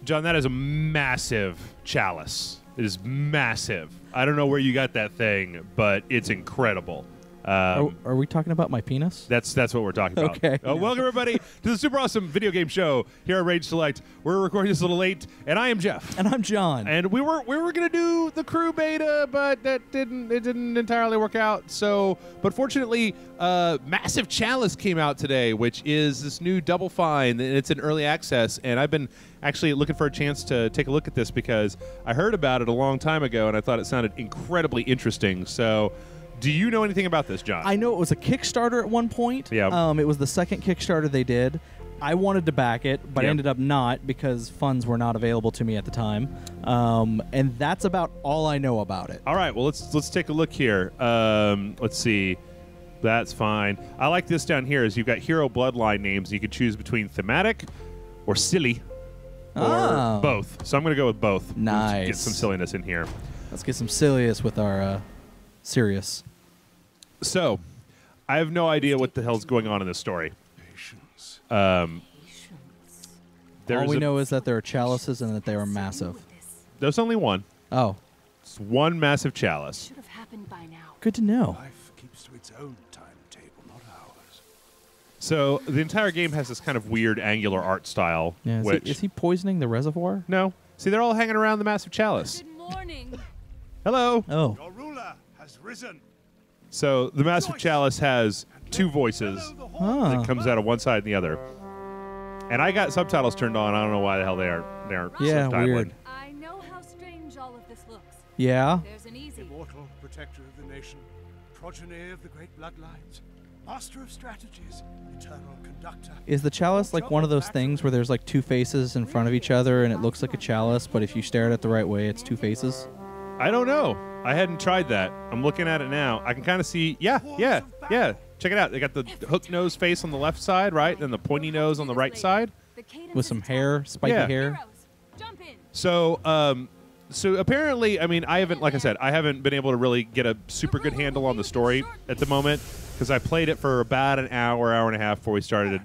John, that is a massive chalice. It is massive. I don't know where you got that thing, but it's incredible. Are we talking about my penis? That's what we're talking about. Okay. Welcome, everybody, to the super awesome video game show here at Rage Select. We're recording this a little late, and I am Jeff. And I'm John. And we were going to do the crew beta, but it didn't entirely work out. So, but fortunately, Massive Chalice came out today, which is this new Double Fine, and it's in early access. And I've been actually looking for a chance to take a look at this because I heard about it a long time ago, and I thought it sounded incredibly interesting. So, do you know anything about this, John? I know it was a Kickstarter at one point. Yeah. It was the second Kickstarter they did. I wanted to back it, but Yep. ended up not because funds were not available to me at the time. And that's about all I know about it. All right, well, let's take a look here. Let's see. That's fine. I like this down here is you've got hero bloodline names. You can choose between thematic or silly or both. So I'm going to go with both. Nice. Get some silliness in here. Let's get some silliness with our serious. So, I have no idea what the hell's going on in this story. All we know is that there are chalices and that they are massive. There's only one. Oh. It's one massive chalice. Should have happened by now. Good to know. Life keeps to its own timetable, not ours. So, the entire game has this kind of weird angular art style. Yeah, is he poisoning the reservoir? No. See, they're all hanging around the massive chalice. Good morning. Hello. Oh. Your ruler has risen. So, the massive chalice has two voices. Huh. It comes out of one side and the other. And I got subtitles turned on. I don't know why the hell they aren't Yeah, subtitling. weird. I know how strange all of this looks. Yeah? There's an easy. Immortal protector of the nation, progeny of the great bloodlines, master of strategies, eternal conductor. Is the chalice like one of those things where there's like two faces in front of each other and it looks like a chalice, but if you stare at it the right way, it's two faces? I don't know. I hadn't tried that. I'm looking at it now. I can kind of see. Yeah. Check it out. They got the hook nose face on the left side, right? And the pointy nose on the right side. With some hair, spiky Yeah. hair? Jump in. So, so apparently, I mean, I haven't, like I said, I haven't been able to really get a super good handle on the story at the moment because I played it for about an hour and a half before we started.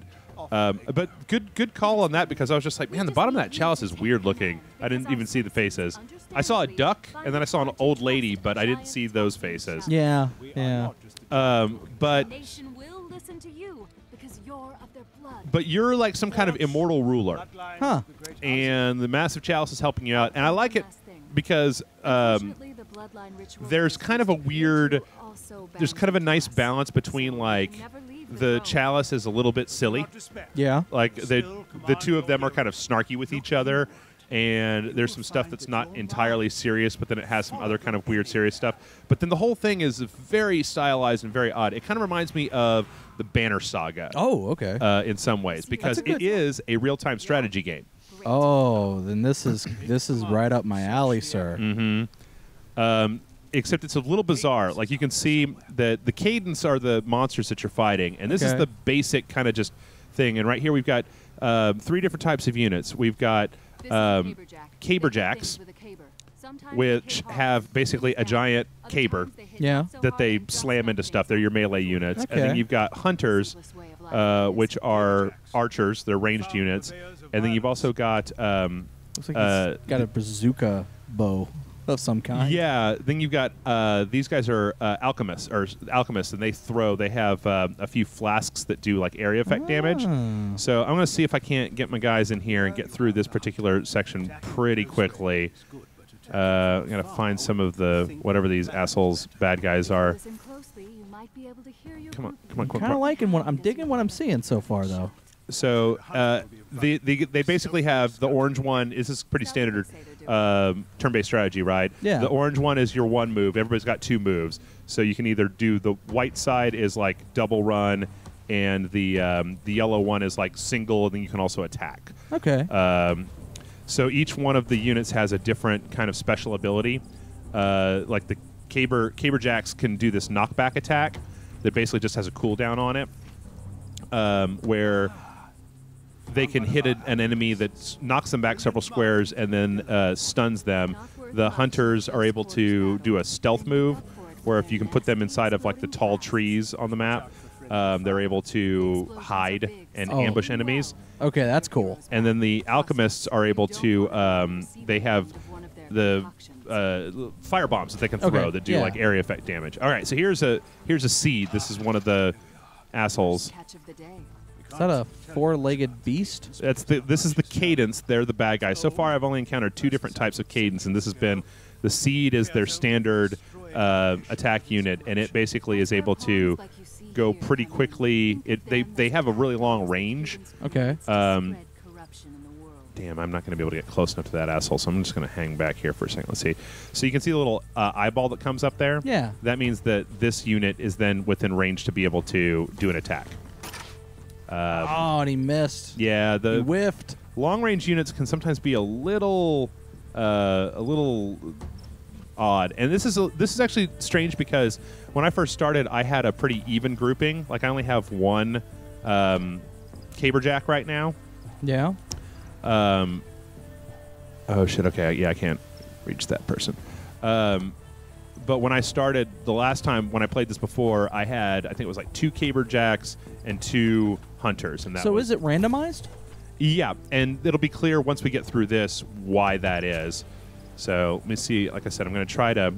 But good call on that because I was just like, man, the bottom of that chalice is weird looking. I didn't even see the faces. I saw a duck and then I saw an old lady, but I didn't see those faces. Yeah. But Nation will listen to you because you're of their blood. but you're like some kind of immortal ruler, Huh. and the massive chalice is helping you out, and I like it because Unfortunately, the bloodline ritual there's is kind of a weird, also there's kind of a nice balance between like the chalice is a little bit silly. Yeah. Like the two of them are kind of snarky with each other, and there's some stuff that's not entirely serious, but then it has some other kind of weird serious stuff. But then the whole thing is very stylized and very odd. It kind of reminds me of the Banner Saga Oh, okay. in some ways because That's a good- it is a real-time strategy game. Oh, then this is right up my alley, sir. Except it's a little bizarre. Like you can see that the cadence are the monsters that you're fighting, and this is Okay. the basic kind of just thing. And right here we've got 3 different types of units. We've got caber jacks, which have basically a giant caber Yeah. that they slam into stuff. They're your melee units. And then Okay. you've got hunters, which are archers. They're ranged units. And then you've also got Looks like he's got a bazooka bow of some kind. yeah. Then you've got these guys are alchemists, and they have a few flasks that do like area effect damage. So I'm going to see if I can't get my guys in here and get through this particular section pretty quickly. I'm going to find some of the whatever these assholes bad guys are. Come on. Kind of liking what I'm digging what I'm seeing so far, though. So they basically have the orange one. This is pretty standard turn-based strategy, right? Yeah. The orange one is your one move. Everybody's got 2 moves. So you can either do the white side is like double run, and the yellow one is like single, and then you can also attack. Okay. So each one of the units has a different kind of special ability. Like the caber jacks can do this knockback attack that basically just has a cooldown on it, where they can hit an enemy that knocks them back several squares and then stuns them. The hunters are able to do a stealth move, where if you can put them inside of like the tall trees on the map, They're able to hide and ambush enemies. Okay, that's cool. And then the alchemists are able to, they have the fire bombs that they can throw that do like area effect damage. All right, so here's a seed. This is one of the assholes. Is that a four-legged beast? This is the cadence. They're the bad guys. So far, I've only encountered 2 different types of cadence, and this has been the seed is their standard attack unit, and it basically is able to go pretty quickly. They have a really long range. Okay. Damn, I'm not going to be able to get close enough to that asshole, so I'm just going to hang back here for a second. Let's see. So you can see the little eyeball that comes up there? Yeah. That means that this unit is then within range to be able to do an attack. And he missed. Yeah, He whiffed. long-range units can sometimes be a little odd, and this is actually strange because when I first started, I had a pretty even grouping. Like I only have 1 caberjack right now. Yeah. Oh shit. Okay. Yeah, I can't reach that person. But when I started the last time when I played this before, I think it was like 2 caberjacks and 2 hunters, and that. So is it randomized? Yeah, and it'll be clear once we get through this why that is. So let me see. Like I said, I'm going to try to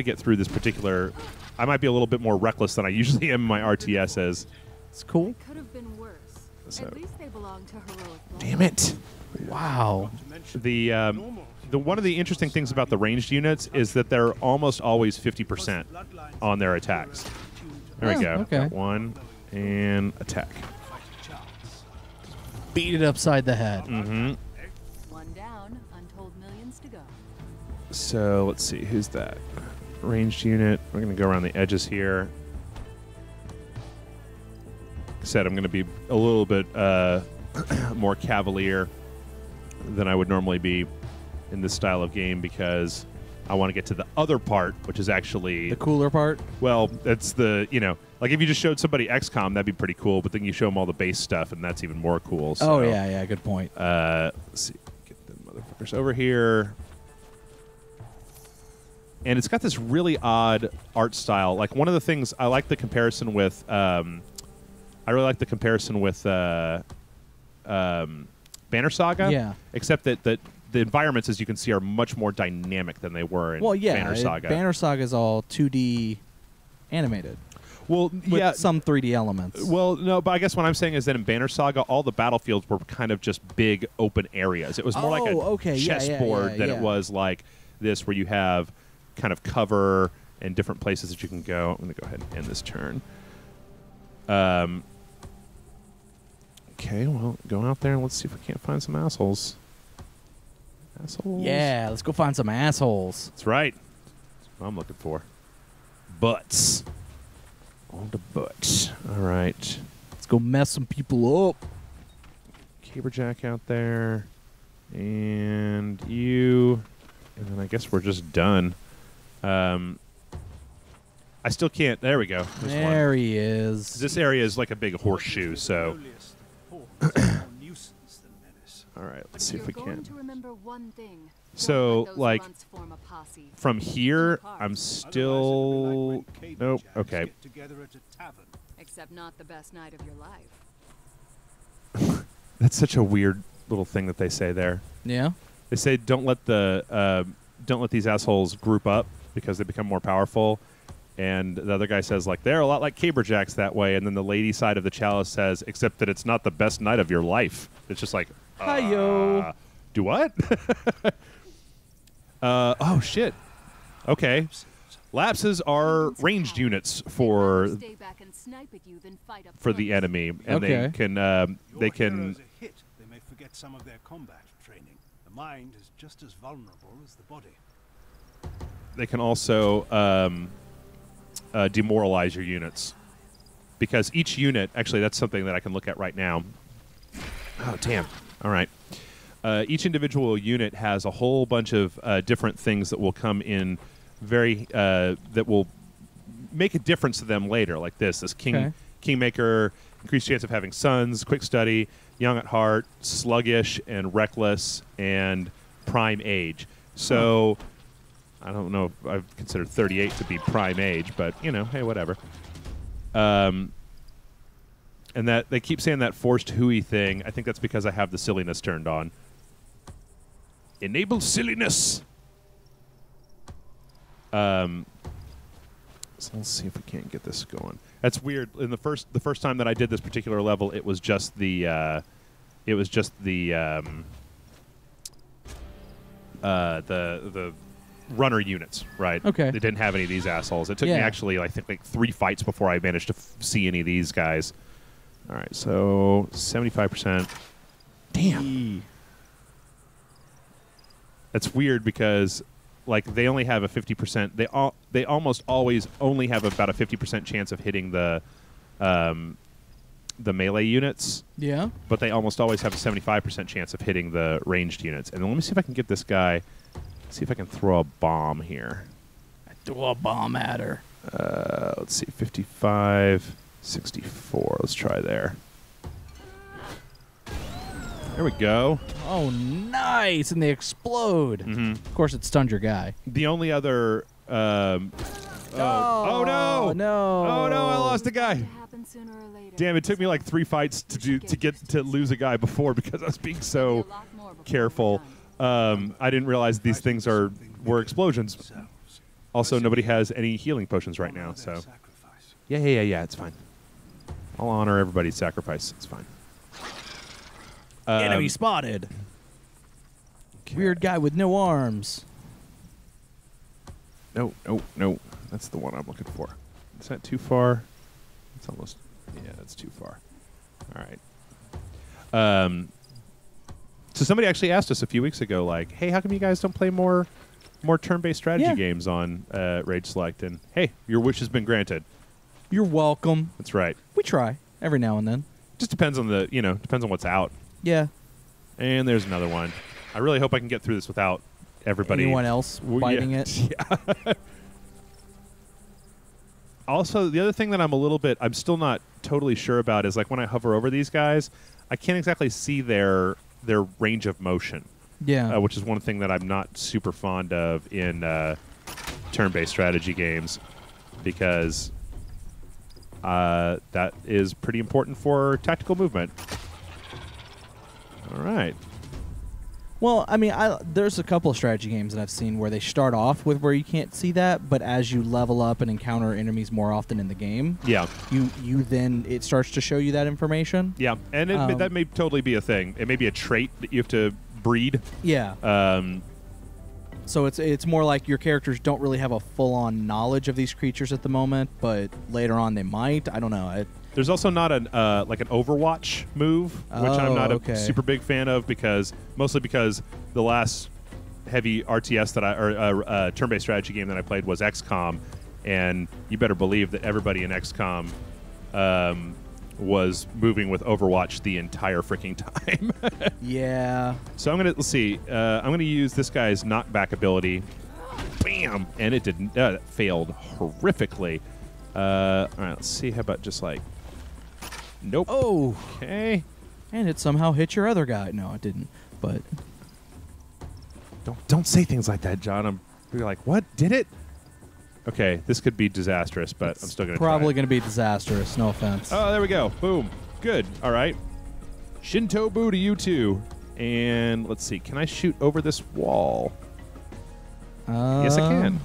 get through this particular. I might be a little bit more reckless than I usually am in my RTSs. It's cool. It could have been worse. So. At least they belong to heroic. Damn it! Wow. The one of the interesting things about the ranged units is that they're almost always 50% on their attacks. There we go. Okay. Got 1 and attack. Beat it upside the head. Mm-hmm. 1 down, untold millions to go. So let's see, who's that? Ranged unit. We're going to go around the edges here. Like I said, I'm going to be a little bit more cavalier than I would normally be in this style of game because I want to get to the other part, which is actually The cooler part? well, that's the, like if you just showed somebody XCOM, that'd be pretty cool, but then you show them all the base stuff, and that's even more cool. So, Oh, yeah, good point. let's see. Get the motherfuckers over here. And it's got this really odd art style. Like, one of the things, I like the comparison with, I really like the comparison with Banner Saga. Yeah. Except that the environments, as you can see, are much more dynamic than they were in Banner Saga. Banner Saga is all 2D animated. Well, With some 3D elements. Well, no, but I guess what I'm saying is that in Banner Saga, all the battlefields were kind of just big open areas. It was more like a chessboard than it was like this, where you have kind of cover and different places that you can go. I'm going to go ahead and end this turn. Okay, well, go out there and let's see if we can't find some assholes. Assholes? Yeah, let's go find some assholes. That's right. That's what I'm looking for. Butts. On the butts. All right. Let's go mess some people up. Caberjack out there. And you. And then I guess we're just done. I still can't. There we go. There's There one. he is. This area is like a big horseshoe, so. All right, let's see if we You're going can. to remember one thing. So, Don't let those like, runts form a posse. from here, I'm still. Nope. Okay. Except not the best night of your life. That's such a weird little thing that they say there. Yeah? They say don't let these assholes group up because they become more powerful. And the other guy says, like, they're a lot like caberjacks that way. And then the lady side of the Chalice says, except that it's not the best night of your life. It's just like, Hi-yo. Do what? Oh, shit. Okay. Lapses are ranged units for Stay back and snipe at you, then fight up the close. enemy. And Okay. they can Hit, they may forget some of their combat training. The mind is just as vulnerable as the body. they can also demoralize your units. Because each unit, actually, that's something that I can look at right now. Oh, damn. All right. Each individual unit has a whole bunch of different things that will come in that will make a difference to them later, like this Kingmaker, increased chance of having sons, quick study, young at heart, sluggish, and reckless, and prime age. So I don't know if I've considered 38 to be prime age, but, hey, whatever. And that they keep saying that forced hooey thing. I think that's because I have the silliness turned on. Enable silliness. So let's see if we can't get this going. That's weird. In the first time that I did this particular level, it was just the runner units, right? Okay. They didn't have any of these assholes. It took me actually, I think, like 3 fights before I managed to see any of these guys. All right, so 75%. Damn. That's weird because, like, they only have a 50%. They almost always only have about a 50% chance of hitting the melee units. Yeah. But they almost always have a 75% chance of hitting the ranged units. And then let me see if I can get this guy. See if I can throw a bomb here. Throw a bomb at her. Let's see, 55, 64. Let's try there. There we go. Oh, nice! And they explode. Mm-hmm. Of course, it stunned your guy. The only other... oh no! No! Oh no! I lost a guy. Damn! It took me like 3 fights to lose a guy before because I was being so careful. I didn't realize these things were explosions. Also, nobody has any healing potions right now, so yeah. It's fine. I'll honor everybody's sacrifice. It's fine. Enemy spotted. Okay. Weird guy with no arms. No. That's the one I'm looking for. Is that too far? It's almost... Yeah, that's too far. All right. So somebody actually asked us a few weeks ago, like, hey, how come you guys don't play more turn-based strategy games on Rage Select? And, hey, your wish has been granted. You're welcome. That's right. We try every now and then. Just depends on depends on what's out. Yeah. And there's another one. I really hope I can get through this without everybody... Anyone else biting it? Yeah. Also, the other thing that I'm still not totally sure about is, like, when I hover over these guys, I can't exactly see their range of motion. Yeah. Which is one thing that I'm not super fond of in turn-based strategy games, because that is pretty important for tactical movement. All right. Well, I mean, there's a couple of strategy games that I've seen where they start off with where you can't see that, but as you level up and encounter enemies more often in the game, you then it starts to show you that information. Yeah, and that may totally be a thing. It may be a trait that you have to breed. Yeah. So it's more like your characters don't really have a full-on knowledge of these creatures at the moment, but later on they might. I don't know. There's also not an Overwatch move, which I'm not a super big fan of mostly because the last heavy RTS turn-based strategy game that I played was XCOM, and you better believe that everybody in XCOM was moving with Overwatch the entire freaking time. Yeah. So let's see. I'm gonna use this guy's knockback ability. Bam! And it didn't. It failed horrifically. All right. Let's see. How about just like. Nope. Oh. Okay. And it somehow hit your other guy. No, it didn't. But don't say things like that, John. You're like, what? Did it? Okay, this could be disastrous, but I'm still going to try. Probably going to be disastrous. No offense. Oh, there we go. Boom. Good. All right. Shinto Boo to you two. And let's see. Can I shoot over this wall? Yes, I can.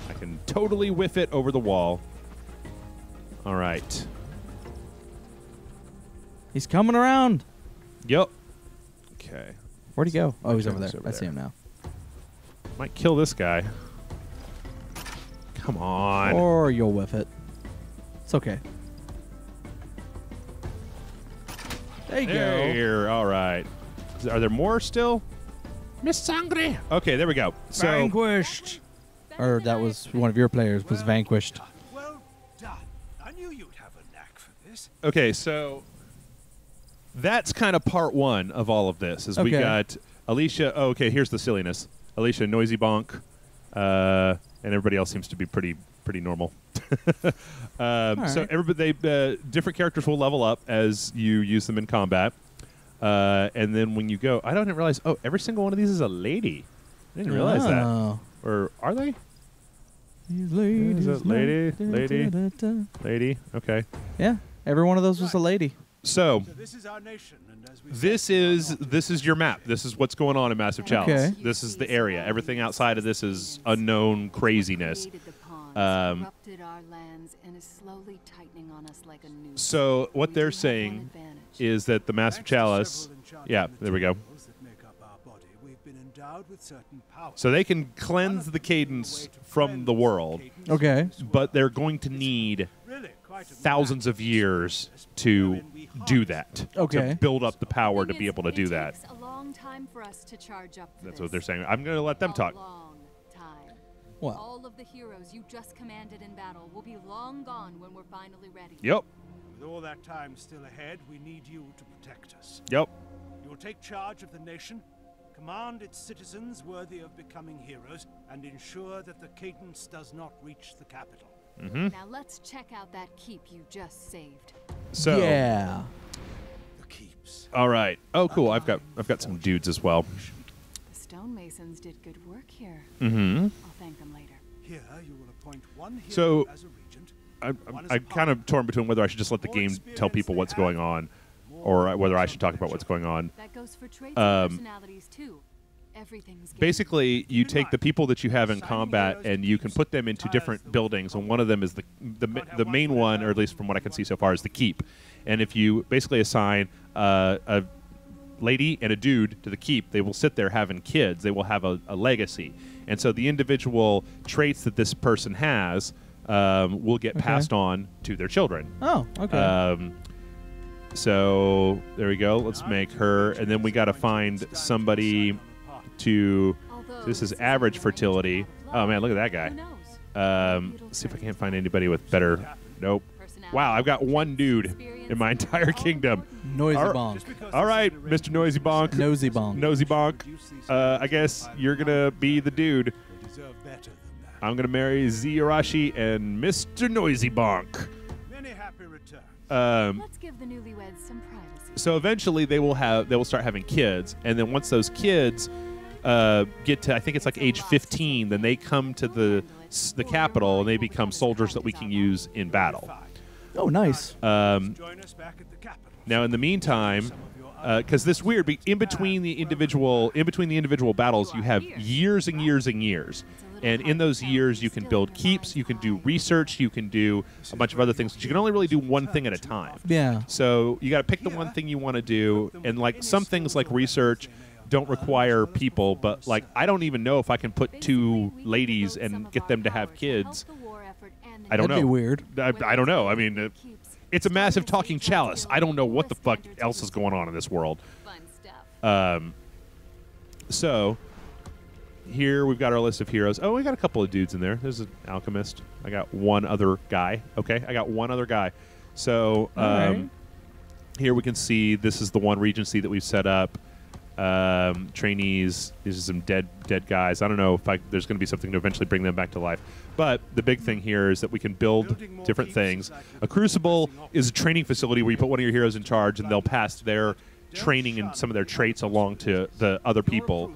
I can totally whiff it over the wall. All right. He's coming around. Yep. Okay. Where'd he go? Oh, he's over there. Over I see there. him now. Might kill this guy. Come on. Or you'll whiff it. It's okay. There you go. All right. Are there more still? Miss Sangre. Okay, there we go. So Vanquished. Or that was one of your players was vanquished. Well done. I knew you'd have a knack for this. Okay, so that's kind of part one of all of this. Is we got Alicia. Oh, okay, here's the silliness. Alicia, noisy bonk, and everybody else seems to be pretty normal. So everybody, different characters will level up as you use them in combat, and then when you go, I didn't realize. Oh, every single one of these is a lady. I didn't realize that. Or are they? These ladies, lady. Okay. Yeah, Every one of those was a lady. So this is our nation, and as we this is your map. This is what's going on in Massive Chalice. Okay. This is the area. Everything outside of this is unknown craziness. Corrupted our lands and is slowly tightening on us like a noose. So what they're We have one saying advantage. is that the Massive Chalice, yeah, there we go. that make up our body, we've been endowed with certain powers. So they can cleanse the cadence from the world, Okay. but they're going to need Really, quite a thousands of years to do that. Okay. To build up the power to Thing be is, able to do it that. takes a long time for us to charge up for That's this. what they're saying. I'm going to let them talk. A long time. What? All of the heroes you just commanded in battle will be long gone when we're finally ready. Yep. With all that time still ahead, we need you to protect us. Yep. You will take charge of the nation, command its citizens worthy of becoming heroes, and ensure that the cadence does not reach the capital. Now let's check out that keep you just saved. So Yeah. The keeps. all right. Oh, cool. I've got some dudes as well. The stonemasons did good work here. Mm-hmm. I'll thank them later. Here you will appoint one hero So, as a regent. I'm kind of torn between whether I should just let the game tell people what's going on, or whether I should talk about what's going on. That goes for traits and personalities too. Everything's gained. Basically, you take the people that you have in combat and you can put them into different buildings, and one of them is the main one, or at least from what I can see so far, is the keep. And if you basically assign a lady and a dude to the keep, they will sit there having kids. They will have a legacy, and so the individual traits that this person has will get passed on to their children. Oh, okay. So there we go. Let's make her, and then we got to find somebody to. This is average fertility. Oh man, look at that guy. Who knows? See if I can't find anybody with better. Nope. Wow, I've got one dude in my entire kingdom. Noisy All- bonk. All right, Mr. Noisy Bonk. Nosy bonk. Nosy Bonk. I guess you're gonna be the dude. They deserve better than that. I'm gonna marry Ziyarashi and Mr. Noisy Bonk. Many happy returns. Let's give the newlyweds some privacy. So eventually they will start having kids, and then once those kids get to, I think it's like age 15, then they come to the capital and they become soldiers that we can use in battle. Oh, nice. Join us back at the capital. Now in the meantime, because this weird, in between the individual battles, you have years and years and years. And in those years, you can build keeps, you can do research, you can do a bunch of other things, but you can only really do one thing at a time. Yeah. So you got to pick the one thing you want to do, and like some things like research don't require people, but like I don't even know if I can put two ladies and get them to have kids. I don't know. That'd be weird. I don't know. I mean, it's a massive talking chalice. I don't know what the fuck else is going on in this world. Fun stuff. So here we've got our list of heroes. Oh, we got a couple of dudes in there. There's an alchemist. I got one other guy. Okay, I got one other guy. So right. here we can see this is the one regency that we've set up. Trainees. These are some dead guys. I don't know if there's going to be something to eventually bring them back to life. But the big thing here is that we can build different things. A crucible is a training facility where you put one of your heroes in charge, and they'll pass their training and some of their traits along to the other people.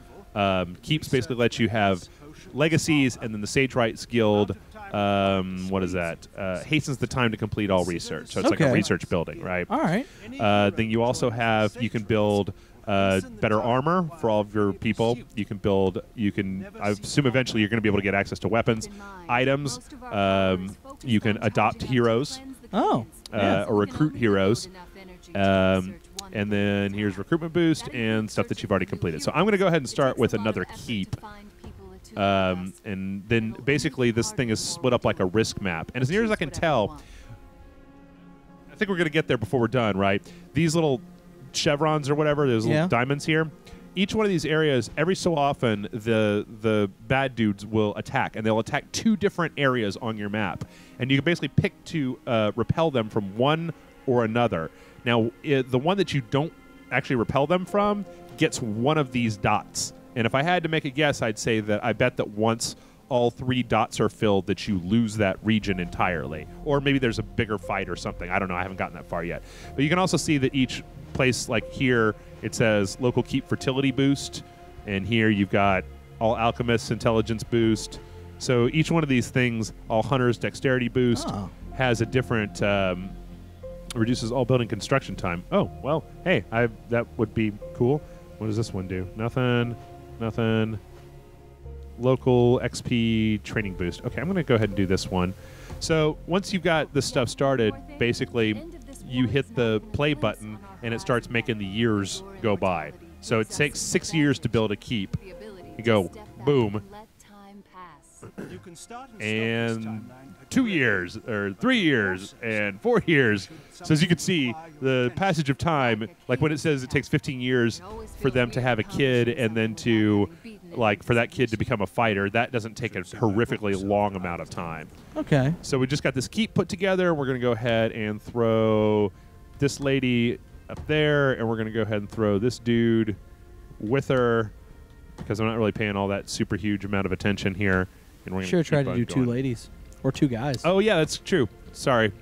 Keeps basically lets you have legacies, and then the Sage Rights Guild. What is that? Hastens the time to complete all research. So it's like a Okay. research building, right? All right. Then you also have, you can build better armor for all of your people. You can build, I assume eventually you're going to be able to get access to weapons, items. You can adopt heroes. Oh. Yeah. Or recruit heroes. And then here's recruitment boost and stuff that you've already completed. So I'm going to go ahead and start with another keep. And then basically this thing is split up like a risk map. And as near as I can tell, I think we're going to get there before we're done, right? These little chevrons or whatever, there's little diamonds here. Each one of these areas, every so often, the bad dudes will attack, and they'll attack two different areas on your map. And you can basically pick to repel them from one or another. Now, the one that you don't actually repel them from gets one of these dots. And if I had to make a guess, I'd say that I bet that once all three dots are filled that you lose that region entirely. Or maybe there's a bigger fight or something. I don't know. I haven't gotten that far yet. But you can also see that each place, like here, it says local keep fertility boost. And here you've got all alchemists intelligence boost. So each one of these things, all hunters dexterity boost, has a different Reduces all building construction time. Oh, well, hey, that would be cool. What does this one do? Nothing. Nothing. Local XP training boost. Okay, I'm going to go ahead and do this one. So once you've got this stuff started, basically you hit the play button and it starts making the years go by. So it takes 6 years to build a keep. You go, boom. You can start And 2 years, or 3 years, and 4 years. So as you can see, the passage of time, like when it says it takes 15 years for them to have a kid and then to, like, for that kid to become a fighter, that doesn't take a horrifically long amount of time. Okay. So we just got this keep put together. We're going to go ahead and throw this lady up there, and we're going to go ahead and throw this dude with her because I'm not really paying all that super huge amount of attention here. And we're Should have tried to do 2 ladies or 2 guys. Oh, yeah, that's true. Sorry.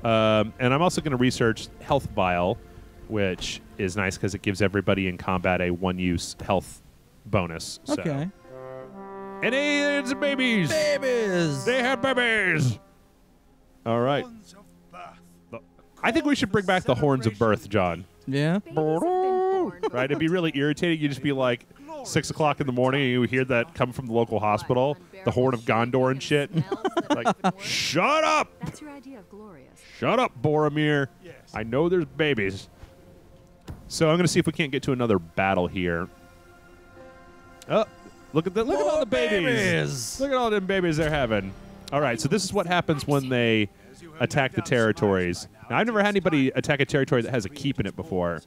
And I'm also going to research Health Vial, which is nice because it gives everybody in combat a 1-use health bonus. Okay. So. And hey, it's babies. Babies. They have babies. All right. I think we should bring back the horns of birth, John. Yeah. Right? It'd be really irritating. You'd just be like 6 o'clock in the morning and you hear that come from the local hospital, the horn of Gondor and shit. Like, shut up! That's your idea of glorious. Shut up, Boromir. Yes. I know there's babies. So I'm going to see if we can't get to another battle here. Oh, look at all the babies. Look at all them babies they're having. All right, so this is what happens when they attack the territories. Now, I've never had anybody attack a territory that has a keep in it before.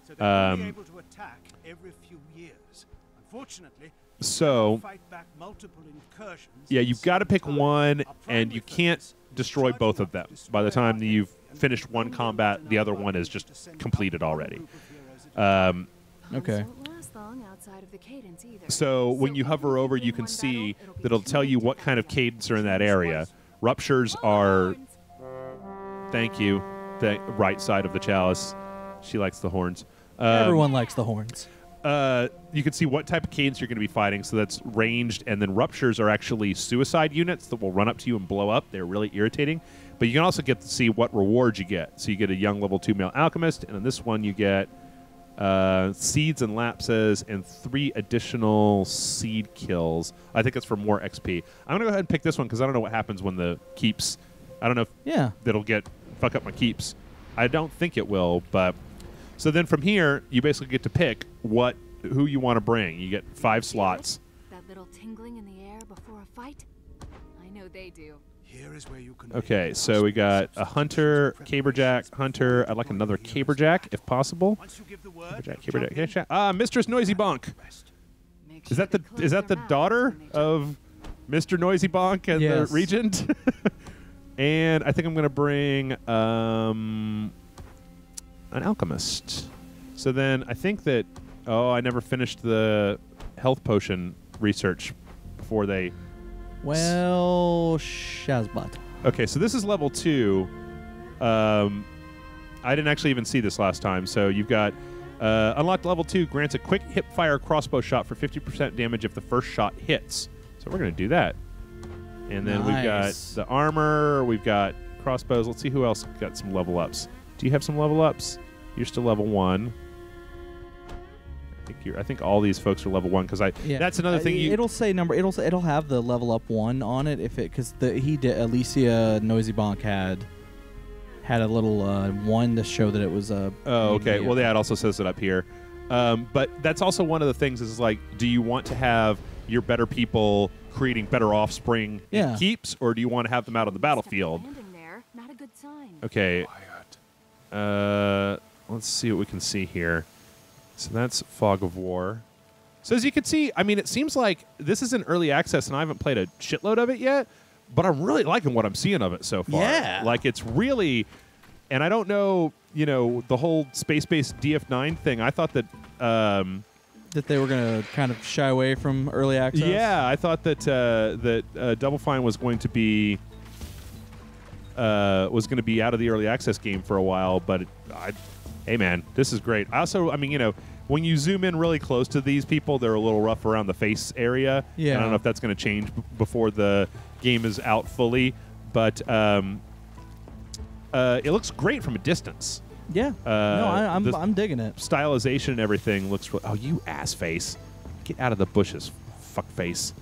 So they're only able to attack every few years. Unfortunately, So, fight back multiple incursions. yeah, you've got to pick one, and you can't destroy both of them. By the time that you've finished one combat, the other one is just completed already. Okay. So when you hover over, you can see that it'll tell you what kind of cadence are in that area. Ruptures are, thank you, the right side of the chalice. She likes the horns. Everyone likes the horns. You can see what type of cadence you're going to be fighting. So that's ranged, and then ruptures are actually suicide units that will run up to you and blow up. They're really irritating. But you can also get to see what rewards you get. So you get a young level 2 male alchemist, and in this one you get seeds and lapses and 3 additional seed kills. I think it's for more XP. I'm going to go ahead and pick this one because I don't know what happens when the keeps. I don't know if that'll fuck up my keeps. I don't think it will, but so then from here you basically get to pick who you want to bring. You get 5 slots. That little tingling in the air before a fight? I know they do. Here is where you can Okay, so we got a hunter, caberjack, hunter. I'd like another caberjack if possible. Once you give the word, Caberjack. Mistress Noisy Bonk. Is that the daughter of Mr. Noisy Bonk and the regent? And I think I'm going to bring an alchemist. So then I think that I never finished the health potion research before they. Well, Shazbot. Okay, so this is level 2. I didn't actually even see this last time. So you've got unlocked level 2 grants a quick hip-fire crossbow shot for 50% damage if the first shot hits. So we're going to do that. And then we've got the armor. We've got crossbows. Let's see who else got some level ups. Do you have some level ups? You're still level 1. I think all these folks are level 1 because that's another thing. It'll say number. It'll have the level up 1 on it because Alicia Noisy Bonk had a little 1 to show that it was a. Oh, okay. Well, yeah, it also says it up here. But that's also one of the things is like, do you want to have your better people creating better offspring in keeps, or do you want to have them out on the battlefield? Not a good sign. Okay. Let's see what we can see here. So that's Fog of War. So as you can see, I mean, it seems like this is in early access, and I haven't played a shitload of it yet, but I'm really liking what I'm seeing of it so far. Yeah. Like, it's really... And I don't know, the whole space-based DF9 thing. I thought that... that they were going to kind of shy away from early access? Yeah, I thought that Double Fine was going to be... out of the early access game for a while, but hey, man, this is great. Also, I mean, when you zoom in really close to these people, they're a little rough around the face area. Yeah. And I don't know if that's going to change before the game is out fully, but it looks great from a distance. Yeah. No, I'm digging it. Stylization and everything looks. Oh, you ass face! Get out of the bushes, fuck face.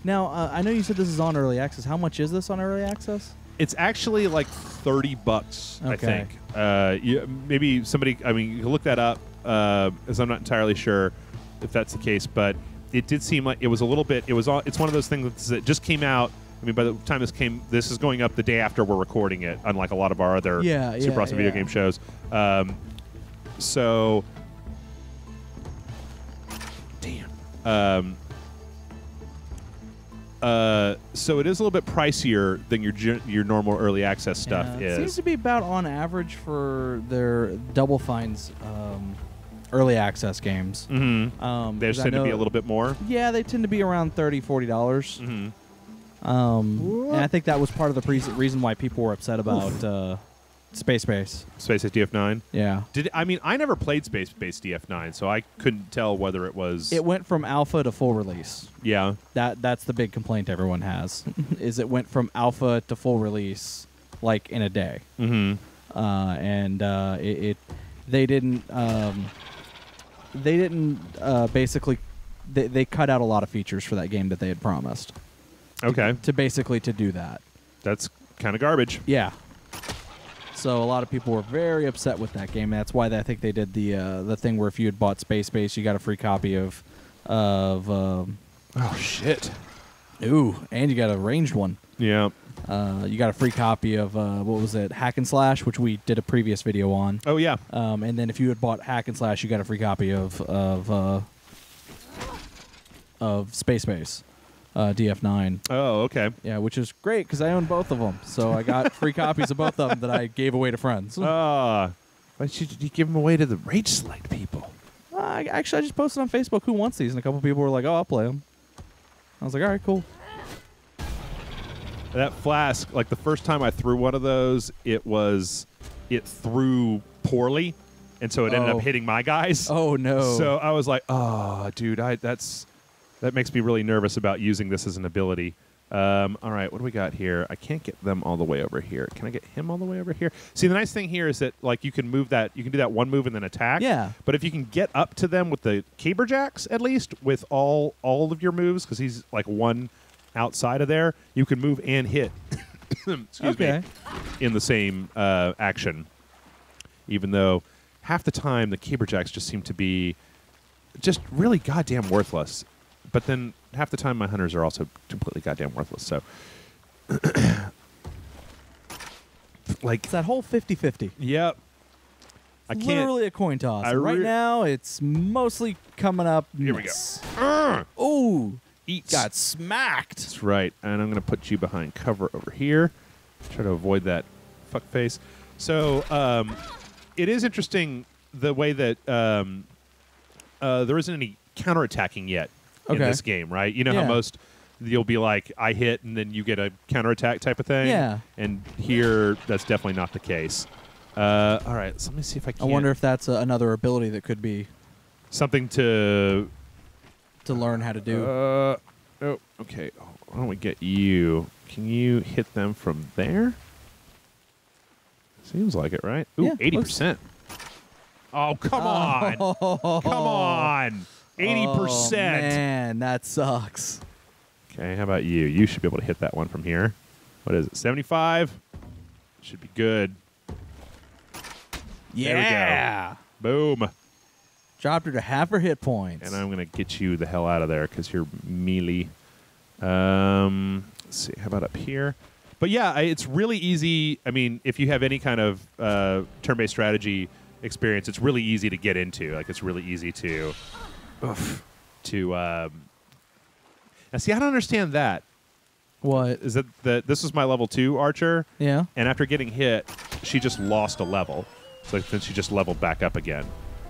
Now, I know you said this is on early access. How much is this on early access? It's actually like $30, I Okay. think. Maybe somebody. I mean, you can look that up, as I'm not entirely sure if that's the case, but it did seem like it was a little bit. It was. It's one of those things that just came out. I mean, by the time this is going up the day after we're recording it, unlike a lot of our other Super Awesome Video Game shows. So, damn. So it is a little bit pricier than your normal early access stuff is. It seems to be about on average for their Double Fine's early access games. Mm-hmm. They tend to be a little bit more. Yeah, they tend to be around $30, $40. Mm-hmm. And I think that was part of the reason why people were upset about Space Base. Space Base DF9? Yeah. I never played Space Base DF9, so I couldn't tell whether it was... It went from alpha to full release. Yeah. That's the big complaint everyone has, is it went from alpha to full release, like, in a day. Mm-hmm. They didn't basically... They cut out a lot of features for that game that they had promised. Okay. To do that. That's kind of garbage. Yeah. So a lot of people were very upset with that game. That's why I think they did the thing where if you had bought Space Base, you got a free copy of oh shit. Ooh, and you got a ranged one. Yeah. You got a free copy of what was it, Hack and Slash, which we did a previous video on. Oh yeah. And then if you had bought Hack and Slash, you got a free copy of Space Base. DF9. Oh, okay. Yeah, which is great because I own both of them. So I got free copies of both of them that I gave away to friends. Why should you give them away to the Rage Select people? I just posted on Facebook who wants these, and a couple people were like, "Oh, I'll play them." I was like, "All right, cool." That flask, like the first time I threw one of those, it threw poorly, and so it ended up hitting my guys. Oh no! So I was like, "Oh, dude, that makes me really nervous about using this as an ability." All right, what do we got here? I can't get them all the way over here. Can I get him all the way over here? See, the nice thing here is that like you can do that one move and then attack. Yeah. But if you can get up to them with the caber jacks, at least with all of your moves, because he's like one outside of there, you can move and hit. Excuse me. In the same action. Even though half the time the caber jacks just seem to be just really goddamn worthless. But then half the time my hunters are also completely goddamn worthless. So, like, it's that whole 50-50. Yep. I can't. Literally a coin toss. Right now, it's mostly coming up. Here we go. Ooh, Eats. got smacked. That's right. And I'm going to put you behind cover over here. Try to avoid that fuck face. So, it is interesting the way that there isn't any counterattacking yet. In this game, right? You know how most you'll be like, I hit, and then you get a counterattack type of thing? Yeah. And here, that's definitely not the case. All right, so let me see if I can. I wonder if that's another ability that could be something to learn how to do. Oh, okay. Why don't we get you? Can you hit them from there? Seems like it, right? Ooh, Yeah, 80%. Oh, come on. Come on. 80%. Oh, man, that sucks. Okay, how about you? You should be able to hit that one from here. What is it, 75? Should be good. Yeah. There we go. Boom. Dropped her to half her hit points. And I'm going to get you the hell out of there because you're melee. Let's see, how about up here? But yeah, it's really easy. I mean, if you have any kind of turn-based strategy experience, it's really easy to get into. Like, it's really easy to... now, see, I don't understand that. What? Is that this was my level 2 archer? Yeah. And after getting hit, she just lost a level. So then she just leveled back up again.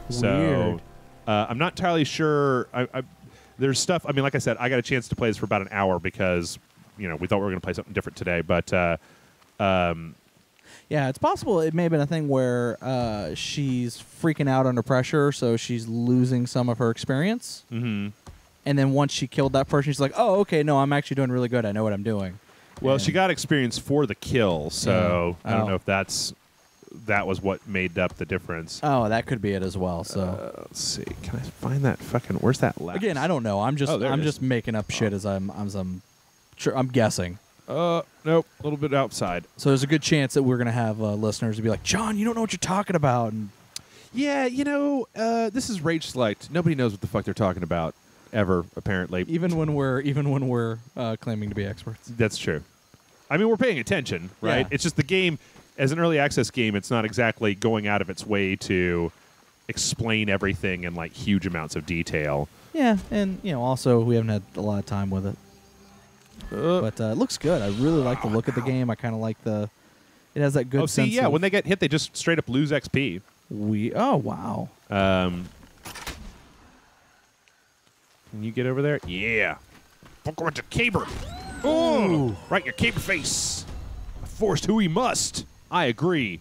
Weird. So I'm not entirely sure. There's stuff. I mean, like I said, I got a chance to play this for about an hour because, we thought we were going to play something different today. But yeah, it's possible it may have been a thing where she's freaking out under pressure, so she's losing some of her experience. Mm-hmm. And then once she killed that person, she's like, oh, okay, no, I'm actually doing really good. I know what I'm doing. Well, she got experience for the kill, so I don't know if that was what made up the difference. Oh, that could be it as well. So let's see. Can I find that fucking? Where's that last? Again, I don't know. I'm just making up shit as I'm guessing. Nope, a little bit outside. So there's a good chance that we're gonna have listeners to be like, John, you don't know what you're talking about. And yeah, this is Rage Select. Nobody knows what the fuck they're talking about ever, apparently. Even when we're claiming to be experts. That's true. I mean, we're paying attention, right? Yeah. It's just the game, as an early access game, it's not exactly going out of its way to explain everything in like huge amounts of detail. Yeah, and also we haven't had a lot of time with it. But it looks good. I really like the look of the game. I kind of like it has that good sense. Yeah, when they get hit, they just straight up lose XP. Oh, wow. Can you get over there? Yeah. Fuck with your caber. Oh, right in your caber face. Forced who he must. I agree.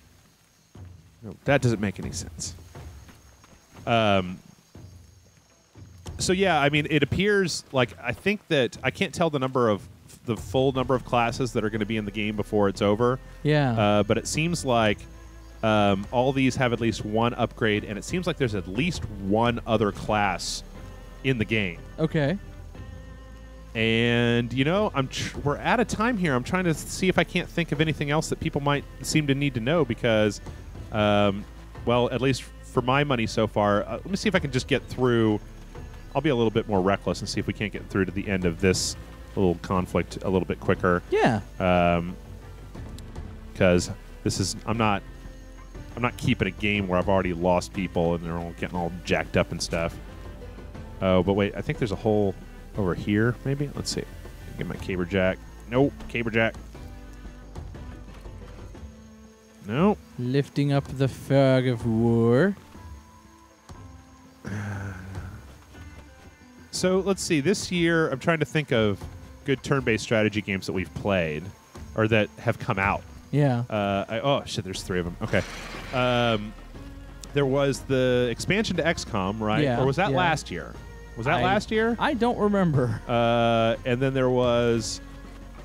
No, that doesn't make any sense. So yeah, I mean, it appears like I think that I can't tell the full number of classes that are going to be in the game before it's over. Yeah. But it seems like all these have at least one upgrade, and it seems like there's at least one other class in the game. Okay. And we're out of time here. I'm trying to see if I can't think of anything else that people might seem to need to know because, well, at least for my money so far, let me see if I can just get through. I'll be a little bit more reckless and see if we can't get through to the end of this little conflict a little bit quicker. Yeah. Because I'm not keeping a game where I've already lost people and they're all getting all jacked up and stuff. Oh, but wait, I think there's a hole over here, maybe? Let's see. Get my caber jack. Nope, caber jack. Nope. Lifting up the fog of war. So let's see. This year, I'm trying to think of good turn-based strategy games that we've played or that have come out. Yeah. Oh, shit, there's 3 of them. Okay. There was the expansion to XCOM, right? Yeah, Or was that last year? Was that last year? I don't remember. And then there was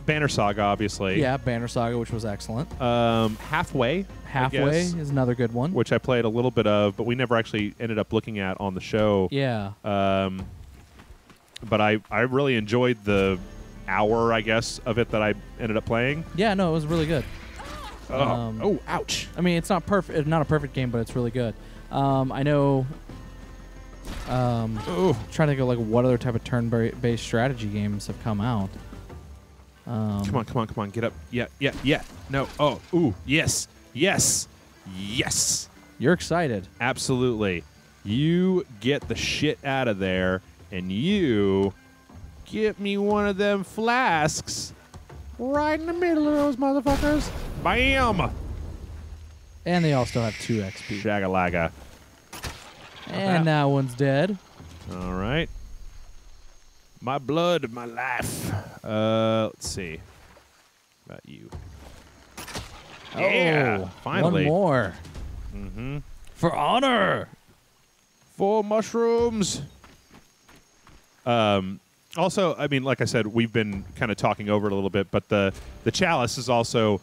Banner Saga, obviously. Yeah, Banner Saga, which was excellent. Halfway. Halfway is another good one. Which I played a little bit of, but we never actually ended up looking at on the show. Yeah. But I really enjoyed the hour, I guess, of it that I ended up playing. Yeah, no, it was really good. Oh, ouch. I mean, it's not perfect. It's not a perfect game, but it's really good. I know. Trying to think of like what other type of turn-based strategy games have come out. Come on, get up. Yeah. No. Oh, ooh, yes. You're excited. Absolutely. You get the shit out of there, and you get me one of them flasks right in the middle of those motherfuckers. Bam! And they all still have 2 XP. Shagalaga. And that one's dead. All right. My blood, my life. Let's see. About you. Yeah, finally. One more. Mm-hmm. For honor. 4 mushrooms. Also, I mean, like I said, we've been kind of talking over it a little bit, but the Chalice is also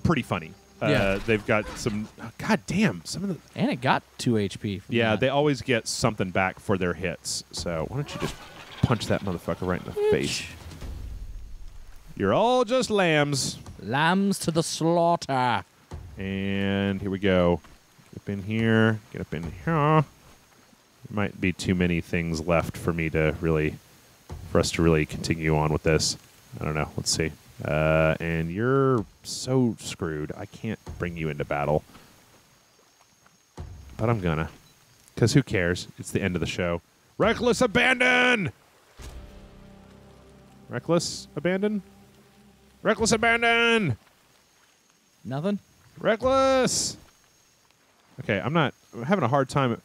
pretty funny. Yeah. They've got some. God damn, some of the. And it got 2 HP. Yeah, that. they always get something back for their hits. So why don't you just punch that motherfucker right in the face? You're all just lambs. Lambs to the slaughter. And here we go. Get up in here. Get up in here. There might be too many things left for us to really continue on with this. I don't know. Let's see. And you're so screwed. I can't bring you into battle. But I'm gonna. Because who cares? It's the end of the show. Reckless abandon! Reckless abandon? Reckless abandon! Nothing? Reckless! Okay, I'm having a hard time.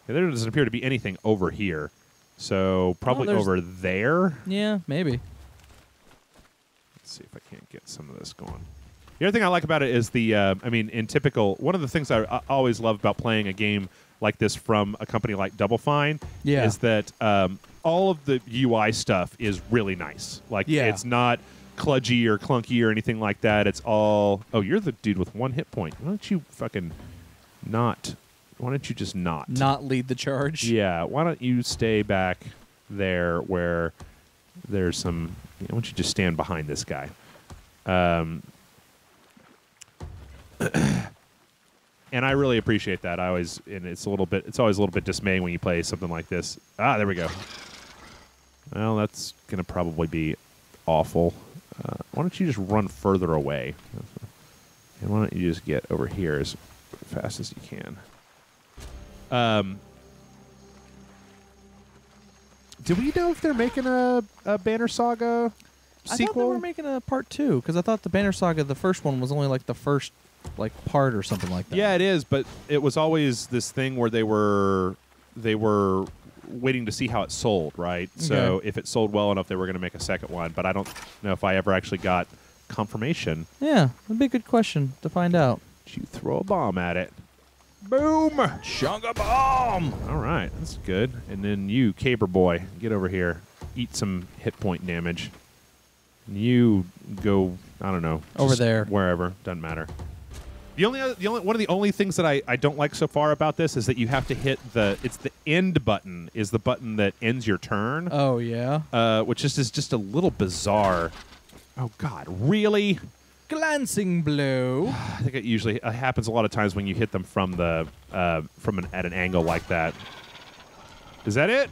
There doesn't appear to be anything over here. So probably over there? Yeah, maybe. Let's see if I can't get some of this going. The other thing I like about it is one of the things I always love about playing a game like this from a company like Double Fine is that all of the UI stuff is really nice. Like, it's not kludgy or clunky or anything like that. It's all, oh, you're the dude with 1 hit point. Why don't you fucking not? Why don't you just not lead the charge? Yeah. Why don't you stay back there where there's some? Why don't you just stand behind this guy? And I really appreciate that. It's always a little bit dismaying when you play something like this. Ah, there we go. Well, that's gonna probably be awful. Why don't you just run further away? And why don't you just get over here as fast as you can? Do we know if they're making a Banner Saga sequel? I thought they were making a part 2 because I thought the Banner Saga, the first one, was only like the first part or something like that. Yeah, it is, but it was always this thing where they were waiting to see how it sold, right? Okay. So if it sold well enough, they were going to make a second one, but I don't know if I ever actually got confirmation. Yeah, that'd be a good question to find out. You throw a bomb at it. Boom! Chunga bomb! All right, that's good. And then you, Caber Boy, get over here. Eat some hit point damage. And you go, I don't know. Over there. Wherever. Doesn't matter. One of the only things that I don't like so far about this is that you have to hit the end button is the button that ends your turn. Oh, yeah? Which is just a little bizarre. Oh, God. Really? Glancing blow. I think it usually happens a lot of times when you hit them from at an angle like that. Is that it?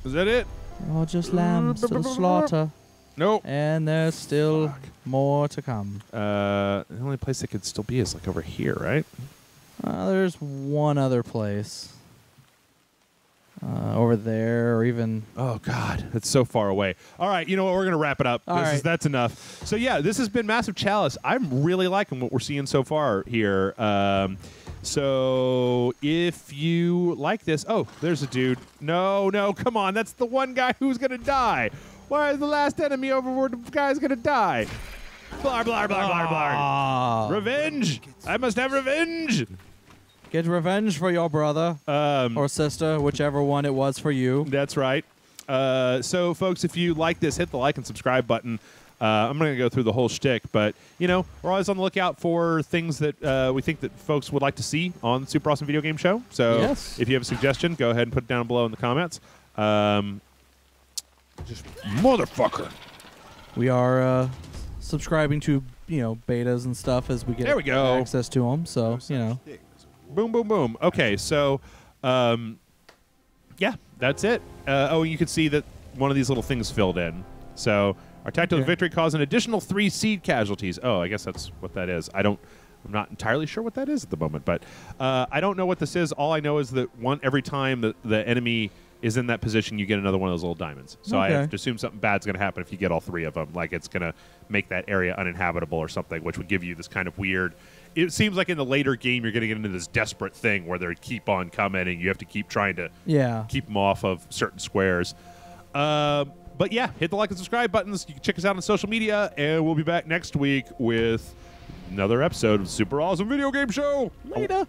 Is that it? Oh, just lambs to the slaughter. Nope. And there's still more to come. The only place it could still be is like over here, right? There's one other place. Over there, or even... Oh, God. It's so far away. All right, you know what? We're going to wrap it up. That's enough. So, yeah, this has been Massive Chalice. I'm really liking what we're seeing so far here. So, if you like this... Oh, there's a dude. No, come on. That's the one guy who's going to die. Why is the last enemy overboard? The guy's going to die. Blar, blar, blar, blar, blar. Revenge. I must have revenge. Get revenge for your brother or sister, whichever one it was for you. That's right. So, folks, if you like this, hit the like and subscribe button. I'm not going to go through the whole shtick, but, we're always on the lookout for things that we think that folks would like to see on the Super Awesome Video Game Show. So, if you have a suggestion, go ahead and put it down below in the comments. Just motherfucker. We are subscribing to, betas and stuff as we get access to them. So, Boom, boom, boom. Okay, so, yeah, that's it. You can see that one of these little things filled in. So, our tactical victory caused an additional 3 seed casualties. Oh, I guess that's what that is. I'm not entirely sure what that is at the moment, but I don't know what this is. All I know is that every time the enemy is in that position, you get another one of those little diamonds. So I have to assume something bad's going to happen if you get all 3 of them. Like it's going to make that area uninhabitable or something, which would give you this kind of weird... It seems like in the later game, you're going to get into this desperate thing where they keep on coming and you have to keep trying to keep them off of certain squares. But yeah, hit the like and subscribe buttons. You can check us out on social media, and we'll be back next week with another episode of Super Awesome Video Game Show. Later.